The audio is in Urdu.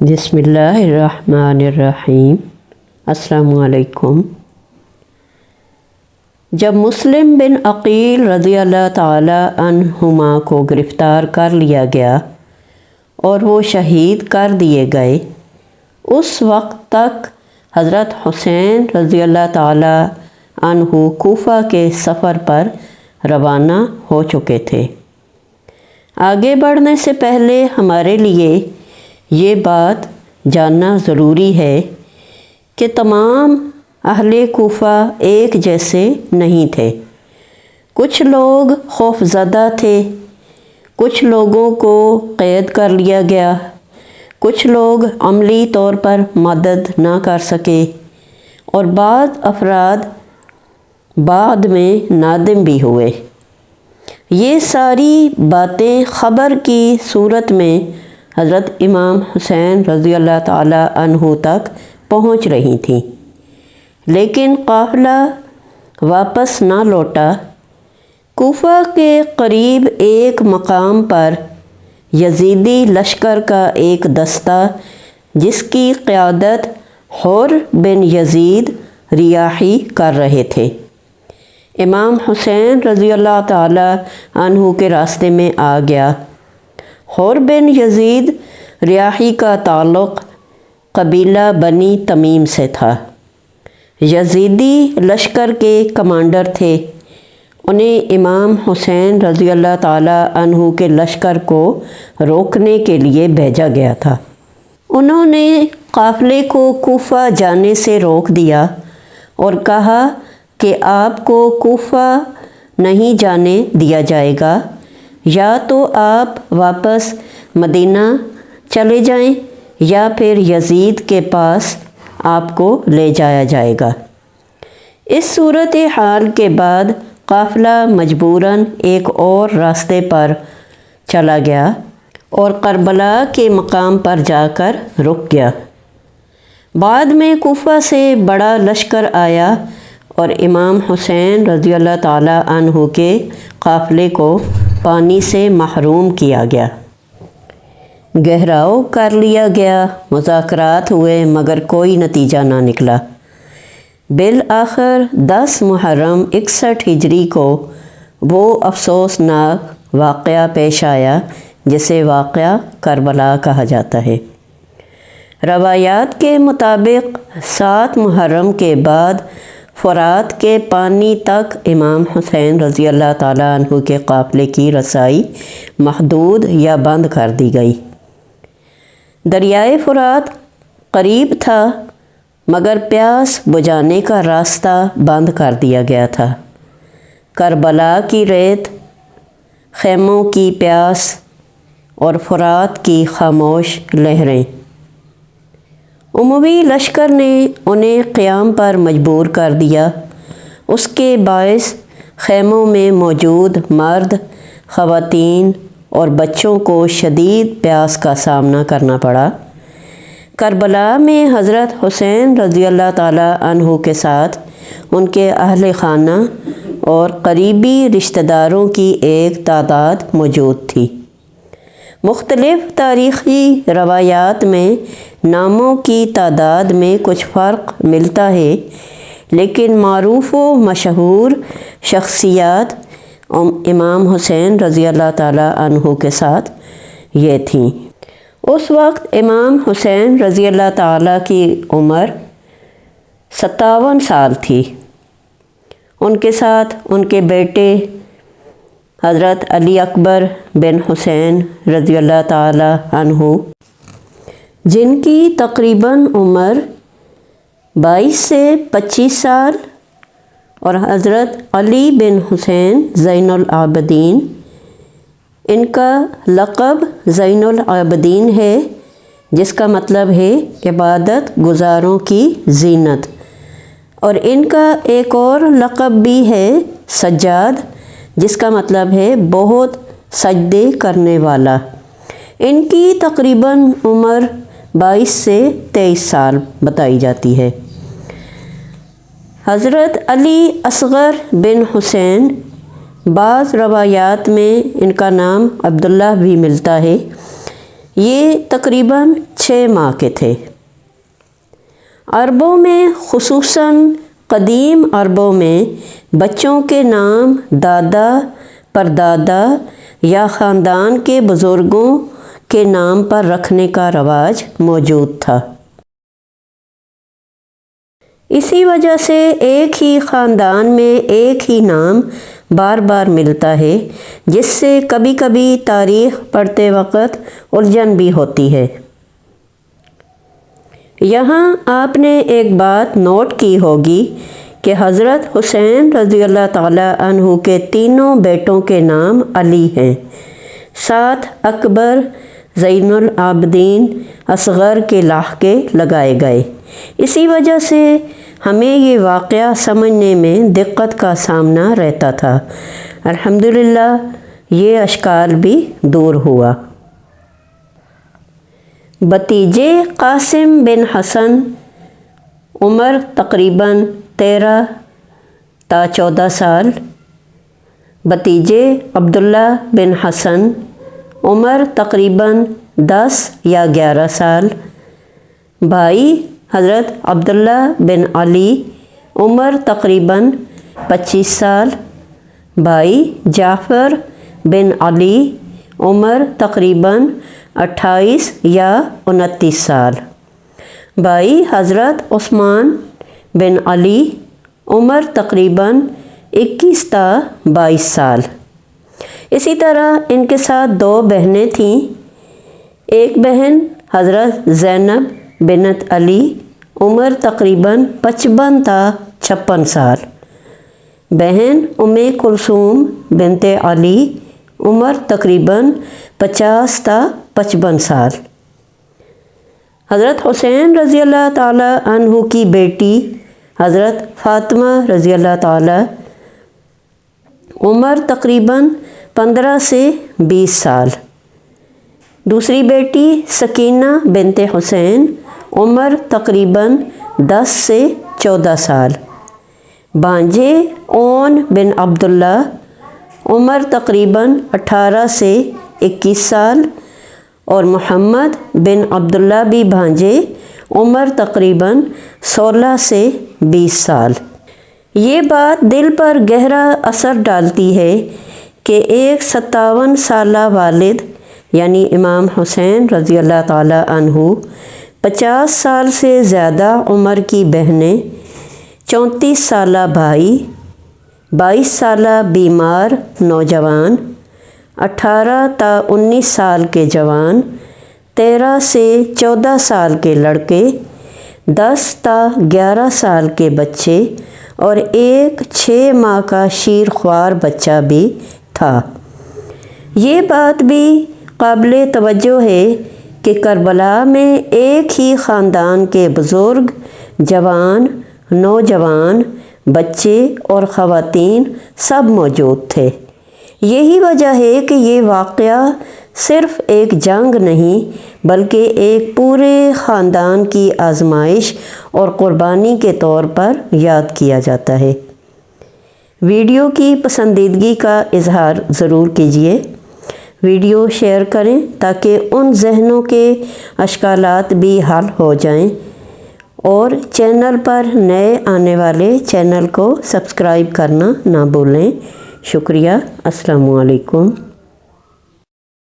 بسم اللہ الرحمن الرحیم۔ السلام علیکم۔ جب مسلم بن عقیل رضی اللہ تعالی عنہما کو گرفتار کر لیا گیا اور وہ شہید کر دیے گئے، اس وقت تک حضرت حسین رضی اللہ تعالی عنہ کوفہ کے سفر پر روانہ ہو چکے تھے۔ آگے بڑھنے سے پہلے ہمارے لیے یہ بات جاننا ضروری ہے کہ تمام اہل کوفہ ایک جیسے نہیں تھے۔ کچھ لوگ خوف زدہ تھے، کچھ لوگوں کو قید کر لیا گیا، کچھ لوگ عملی طور پر مدد نہ کر سکے، اور بعض افراد بعد میں نادم بھی ہوئے۔ یہ ساری باتیں خبر کی صورت میں حضرت امام حسین رضی اللہ تعالی عنہ تک پہنچ رہی تھیں، لیکن قافلہ واپس نہ لوٹا۔ کوفہ کے قریب ایک مقام پر یزیدی لشکر کا ایک دستہ، جس کی قیادت حر بن یزید ریاحی کر رہے تھے، امام حسین رضی اللہ تعالی عنہ کے راستے میں آ گیا۔ حر بن یزید ریاحی کا تعلق قبیلہ بنی تمیم سے تھا۔ یزیدی لشکر کے کمانڈر تھے۔ انہیں امام حسین رضی اللہ تعالی عنہ کے لشکر کو روکنے کے لیے بھیجا گیا تھا۔ انہوں نے قافلے کو کوفہ جانے سے روک دیا اور کہا کہ آپ کو کوفہ نہیں جانے دیا جائے گا، یا تو آپ واپس مدینہ چلے جائیں یا پھر یزید کے پاس آپ کو لے جایا جائے گا۔ اس صورتحال کے بعد قافلہ مجبوراً ایک اور راستے پر چلا گیا اور کربلا کے مقام پر جا کر رک گیا۔ بعد میں کوفہ سے بڑا لشکر آیا اور امام حسین رضی اللہ تعالی عنہ کے قافلے کو پانی سے محروم کیا گیا۔ گھیراؤ کر لیا گیا، مذاکرات ہوئے مگر کوئی نتیجہ نہ نکلا۔ بالآخر 10 محرم 61 ہجری کو وہ افسوسناک واقعہ پیش آیا جسے واقعہ کربلا کہا جاتا ہے۔ روایات کے مطابق 7 محرم کے بعد فرات کے پانی تک امام حسین رضی اللہ تعالیٰ عنہ کے قافلے کی رسائی محدود یا بند کر دی گئی۔ دریائے فرات قریب تھا مگر پیاس بجھانے کا راستہ بند کر دیا گیا تھا۔ کربلا کی ریت، خیموں کی پیاس اور فرات کی خاموش لہریں، اموی لشکر نے انہیں قیام پر مجبور کر دیا۔ اس کے باعث خیموں میں موجود مرد، خواتین اور بچوں کو شدید پیاس کا سامنا کرنا پڑا۔ کربلا میں حضرت حسین رضی اللہ تعالی عنہ کے ساتھ ان کے اہل خانہ اور قریبی رشتہ داروں کی ایک تعداد موجود تھی۔ مختلف تاریخی روایات میں ناموں کی تعداد میں کچھ فرق ملتا ہے، لیکن معروف و مشہور شخصیات امام حسین رضی اللہ تعالی عنہ کے ساتھ یہ تھیں۔ اس وقت امام حسین رضی اللہ تعالی کی عمر 57 سال تھی۔ ان کے ساتھ ان کے بیٹے حضرت علی اکبر بن حسین رضی اللہ تعالی عنہ، جن کی تقریباً عمر 22 سے 25 سال، اور حضرت علی بن حسین زین العابدین، ان کا لقب زین العابدین ہے، جس کا مطلب ہے عبادت گزاروں کی زینت، اور ان کا ایک اور لقب بھی ہے سجاد، جس کا مطلب ہے بہت سجدے کرنے والا۔ ان کی تقریباً عمر 22 سے 23 سال بتائی جاتی ہے۔ حضرت علی اصغر بن حسین، بعض روایات میں ان کا نام عبداللہ بھی ملتا ہے، یہ تقریباً 6 ماہ کے تھے۔ عربوں میں خصوصاً قدیم عربوں میں بچوں کے نام دادا، پردادا یا خاندان کے بزرگوں کے نام پر رکھنے کا رواج موجود تھا۔ اسی وجہ سے ایک ہی خاندان میں ایک ہی نام بار بار ملتا ہے، جس سے کبھی کبھی تاریخ پڑھتے وقت الجھن بھی ہوتی ہے۔ یہاں آپ نے ایک بات نوٹ کی ہوگی کہ حضرت حسین رضی اللہ تعالیٰ عنہ کے تینوں بیٹوں کے نام علی ہیں، ساتھ اکبر، زین العابدین، اصغر کے لاحقے لگائے گئے۔ اسی وجہ سے ہمیں یہ واقعہ سمجھنے میں دقت کا سامنا رہتا تھا۔ الحمدللہ یہ اشکال بھی دور ہوا۔ بھتیجے قاسم بن حسن، عمر تقریباً 13 تا 14 سال۔ بھتیجے عبداللہ بن حسن، عمر تقریباً 10 یا 11 سال۔ بھائی حضرت عبداللہ بن علی، عمر تقریباً 25 سال۔ بھائی جعفر بن علی، عمر تقریباً 28 یا 29 سال۔ بھائی حضرت عثمان بن علی، عمر تقریباً 21 تا 22 سال۔ اسی طرح ان کے ساتھ 2 بہنیں تھیں۔ ایک بہن حضرت زینب بنت علی، عمر تقریباً 55 تا 56 سال۔ بہن ام کلثوم بنت علی، عمر تقریباً 50 تا 55 سال۔ حضرت حسین رضی اللہ تعالیٰ عنہ کی بیٹی حضرت فاطمہ رضی اللہ تعالیٰ، عمر تقریباً 15 سے 20 سال۔ دوسری بیٹی سکینہ بنت حسین، عمر تقریباً 10 سے 14 سال۔ بھانجے اون بن عبداللہ، عمر تقریباً 18 سے 21 سال، اور محمد بن عبداللہ بھی بھانجے، عمر تقریباً 16 سے 20 سال۔ یہ بات دل پر گہرا اثر ڈالتی ہے کہ ایک 57 سالہ والد یعنی امام حسین رضی اللہ تعالیٰ عنہ، 50 سال سے زیادہ عمر کی بہنیں، 34 سالہ بھائی، 22 سالہ بیمار نوجوان، 18 تا 19 سال کے جوان، 13 سے 14 سال کے لڑکے، 10 تا 11 سال کے بچے اور ایک 6 ماہ کا شیر خوار بچہ بھی تھا۔ یہ بات بھی قابل توجہ ہے کہ کربلا میں ایک ہی خاندان کے بزرگ، جوان، نوجوان، بچے اور خواتین سب موجود تھے۔ یہی وجہ ہے کہ یہ واقعہ صرف ایک جنگ نہیں بلکہ ایک پورے خاندان کی آزمائش اور قربانی کے طور پر یاد کیا جاتا ہے۔ ویڈیو کی پسندیدگی کا اظہار ضرور کیجیے۔ ویڈیو شیئر کریں تاکہ ان ذہنوں کے اشکالات بھی حل ہو جائیں، اور چینل پر نئے آنے والے چینل کو سبسکرائب کرنا نہ بھولیں۔ شکریہ۔ السلام علیکم۔